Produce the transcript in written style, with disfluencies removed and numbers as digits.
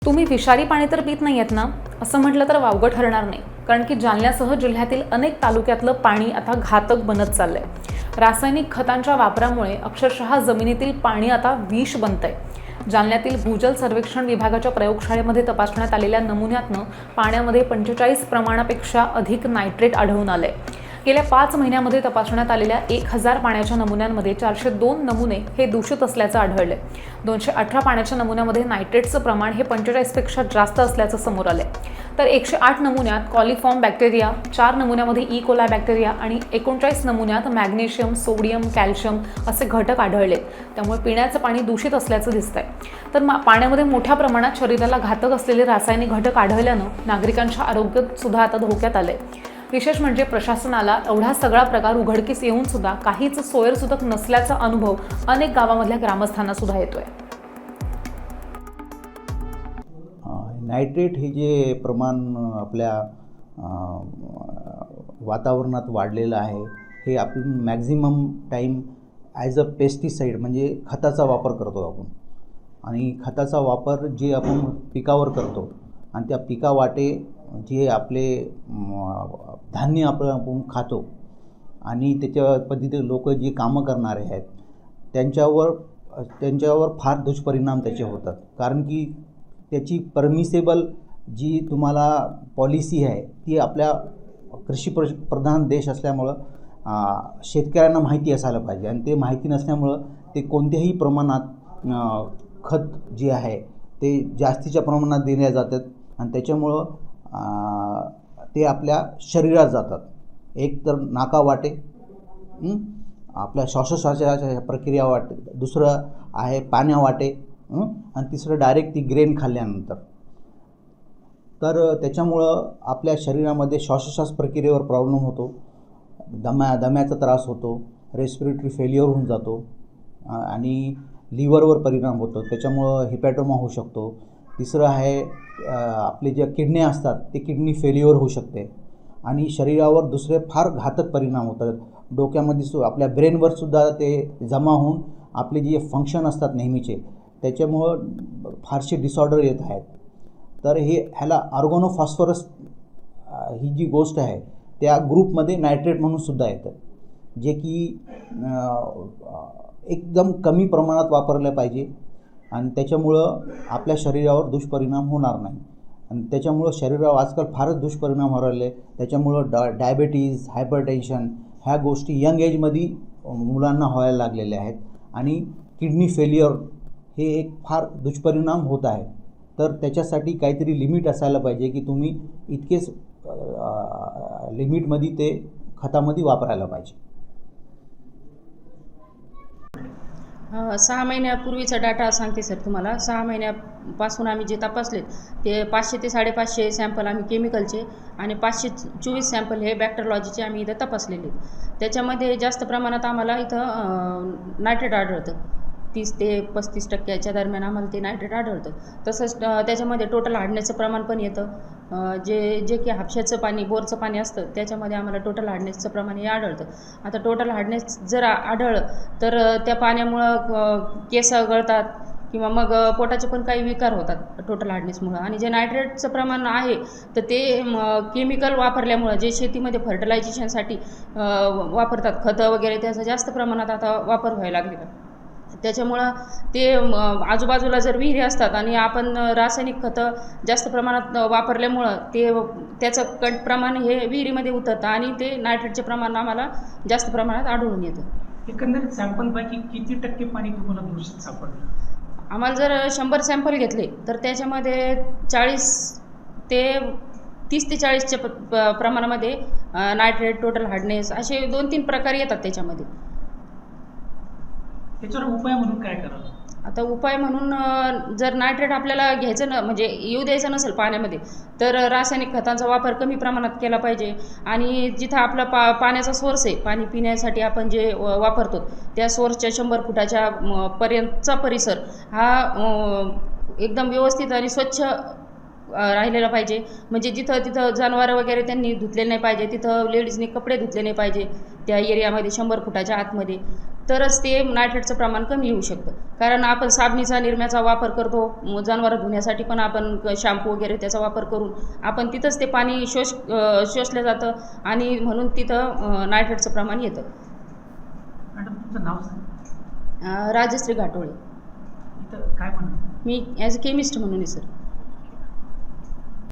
तुम्ही विषारी पाणी तर पित नाही आहेत ना, असं म्हटलं तर वावगं ठरणार नाही. कारण की जालन्यासह जिल्ह्यातील अनेक तालुक्यातलं पाणी आता घातक बनत चाललंय. रासायनिक खतांच्या वापरामुळे अक्षरशः जमिनीतील पाणी आता विष बनतंय. जालन्यातील भूजल सर्वेक्षण विभागाच्या प्रयोगशाळेमध्ये तपासण्यात आलेल्या नमुन्यातनं पाण्यामध्ये 45 प्रमाणापेक्षा अधिक नायट्रेट आढळून आलंय. गेल्या 5 महिन्यांमध्ये तपासण्यात आलेल्या 1000 पाण्याच्या नमुन्यांमध्ये 402 नमुने हे दूषित असल्याचं आढळले. 218 पाण्याच्या नमुन्यामध्ये नायट्रेटचं प्रमाण हे 45 पेक्षा जास्त असल्याचं समोर आलंय. तर 108 नमुन्यात कॉलिफॉर्म बॅक्टेरिया, 4 नमुन्यामध्ये ई कोलाई बॅक्टेरिया आणि 39 नमुन्यात मॅग्नेशियम, सोडियम, कॅल्शियम असे घटक आढळले. त्यामुळे पिण्याचं पाणी दूषित असल्याचं दिसतंय. तर पाण्यामध्ये मोठ्या प्रमाणात शरीराला घातक असलेले रासायनिक घटक आढळल्यानं नागरिकांच्या आरोग्यात सुद्धा आता धोक्यात आलंय. विशेष म्हणजे प्रशासनाला एवढा सगळा प्रकार उघडकीस येऊन सुद्धा काहीच सोयरसूतक नसल्याचा अनुभव अनेक गावामधल्या ग्रामस्थांना सुद्धा येतोय. नायट्रेट हे जे प्रमाण आपल्या वातावरणात वाढलेलं आहे, हे आपण maximum time as a pesticide म्हणजे खताचा वापर करतो आपण. आणि खताचा वापर जे आपण पिकावर करतो आणि त्या पिकावाटे जे आपले धान्य आपण खातो आणि त्याच्या पद्धतीने लोक जे कामं करणारे आहेत त्यांच्यावर फार दुष्परिणाम त्याचे होतात. कारण की त्याची परमिसेबल जी तुम्हाला पॉलिसी आहे ती आपल्या प्रधान देश असल्यामुळं शेतकऱ्यांना माहिती असायला पाहिजे. आणि ते माहिती नसल्यामुळं ते कोणत्याही प्रमाणात खत जे आहे ते जास्तीच्या प्रमाणात दिल्या जातात आणि त्याच्यामुळं ते आपल्या शरीरात जातात. एक तर नाकावाटे, आपल्या श्वासोच्छ्वासाच्या प्रक्रिया वाटे, दुसरं आहे पाण्यावाटे, आणि तिसरं डायरेक्ट ती ग्रेन खाल्ल्यानंतर. तर त्याच्यामुळं आपल्या शरीरामध्ये श्वासोच्छ्वास प्रक्रियेवर प्रॉब्लेम होतो, दम्याचा त्रास होतो, रेस्पिरेटरी फेल्युअर होऊन जातो आणि लिव्हरवर परिणाम होतो. त्याच्यामुळं हिपॅटोमा होऊ शकतो. तिसरं आहे आपले जे किडन्या असतात ते किडनी फेल्युअर होऊ शकते आणि शरीरावर दुसरे फार घातक परिणाम होतात. डोक्यामध्ये आपल्या ब्रेनवर सुद्धा ते जमा होऊन आपले जे फंक्शन असतात नेहमीचे त्याच्यामुळं फारसे डिसऑर्डर येत आहेत. तर ह्याला ऑर्गॅनोफॉस्फरस ही जी गोष्ट आहे त्या ग्रुपमध्ये नायट्रेट म्हणून सुद्धा येतं, जे की एकदम कमी प्रमाणात वापरलं पाहिजे आणि त्याच्यामुळं आपल्या शरीरावर दुष्परिणाम होणार नाही. आणि त्याच्यामुळं शरीरावर आजकाल फारच दुष्परिणाम होऊ राहिले. त्याच्यामुळं डायबेटीज, हायपरटेन्शन ह्या गोष्टी यंग एजमध्ये मुलांना व्हायला लागलेल्या आहेत आणि किडनी फेल्युअर हे एक फार दुष्परिणाम होत आहे. तर त्याच्यासाठी काहीतरी लिमिट असायला पाहिजे की तुम्ही इतकेच लिमिटमध्ये ते खतामध्ये वापरायला पाहिजे. 6 महिन्यापूर्वीचा डाटा सांगते सर तुम्हाला. 6 महिन्यापासून आम्ही जे तपासले ते 500 ते 550 सॅम्पल आम्ही केमिकलचे आणि 524 सॅम्पल हे बॅक्टेरियॉलॉजीचे आम्ही इथं तपासलेले. त्याच्यामध्ये जास्त प्रमाणात आम्हाला इथं नायट्रेट आढळतं. 30 ते 35% दरम्यान आम्हाला ते नायट्रेट आढळतं. तसंच त्याच्यामध्ये टोटल हार्डनेसचं प्रमाण पण येतं. जे की हापशाचं पाणी, बोरचं पाणी असतं त्याच्यामध्ये आम्हाला टोटल हार्डनेसचं प्रमाण हे आढळतं. आता टोटल हार्डनेस जर आढळलं तर त्या पाण्यामुळं केस गळतात किंवा मग पोटाचे पण काही विकार होतात टोटल हार्डनेसमुळं. आणि जे नायट्रेटचं प्रमाण आहे तर ते केमिकल वापरल्यामुळं जे शेतीमध्ये फर्टिलायझेशनसाठी वापरतात खतं वगैरे त्याचा जास्त प्रमाणात आता वापर व्हायला लागलेला. त्याच्यामुळं ते आजूबाजूला जर विहिरी असतात आणि आपण रासायनिक खतं जास्त प्रमाणात वापरल्यामुळं त्याचं प्रमाण हे विहिरीमध्ये उतरतं आणि ते नायट्रेटचे प्रमाण आम्हाला जास्त प्रमाणात आढळून येतं. एकंदरीत सॅम्पलपैकी किती टक्के पाणी तुम्हाला दूषित सापडलं? आम्हाला जर 100 सॅम्पल घेतले तर त्याच्यामध्ये 30 ते 40च्या प्रमाणामध्ये नायट्रेट, टोटल हार्डनेस असे 2-3 प्रकार येतात त्याच्यामध्ये. त्याच्यावर उपाय म्हणून काय करावं? आता उपाय म्हणून जर नायट्रेट आपल्याला घ्यायचं म्हणजे येऊ द्यायचं नसेल पाण्यामध्ये तर रासायनिक खतांचा वापर कमी प्रमाणात केला पाहिजे. आणि जिथं आपला पाण्याचा सोर्स आहे, पाणी पिण्यासाठी आपण जे वापरतो त्या सोर्सच्या 100 फुटाच्या पर्यंतचा परिसर हा एकदम व्यवस्थित आणि स्वच्छ राहिलेला पाहिजे. म्हणजे तिथं जनावरं वगैरे त्यांनी धुतले नाही पाहिजे, तिथं लेडीजनी कपडे धुतले नाही पाहिजे त्या एरियामध्ये 100 फुटाच्या आतमध्ये. तरच ते नायट्रेटचं प्रमाण कमी होऊ शकतं. कारण आपण साबणीचा निरम्याचा वापर करतो, जनावरं धुण्यासाठी पण आपण शॅम्पू वगैरे त्याचा वापर करून आपण तिथंच ते पाणी शोषलं जातं आणि म्हणून तिथं नायट्रेटचं प्रमाण येतं. मॅडम तुमचं नाव सांगा. राजश्री घाटोळे. इथं काय म्हणणं? मी ॲज अ केमिस्ट म्हणून आहे सर.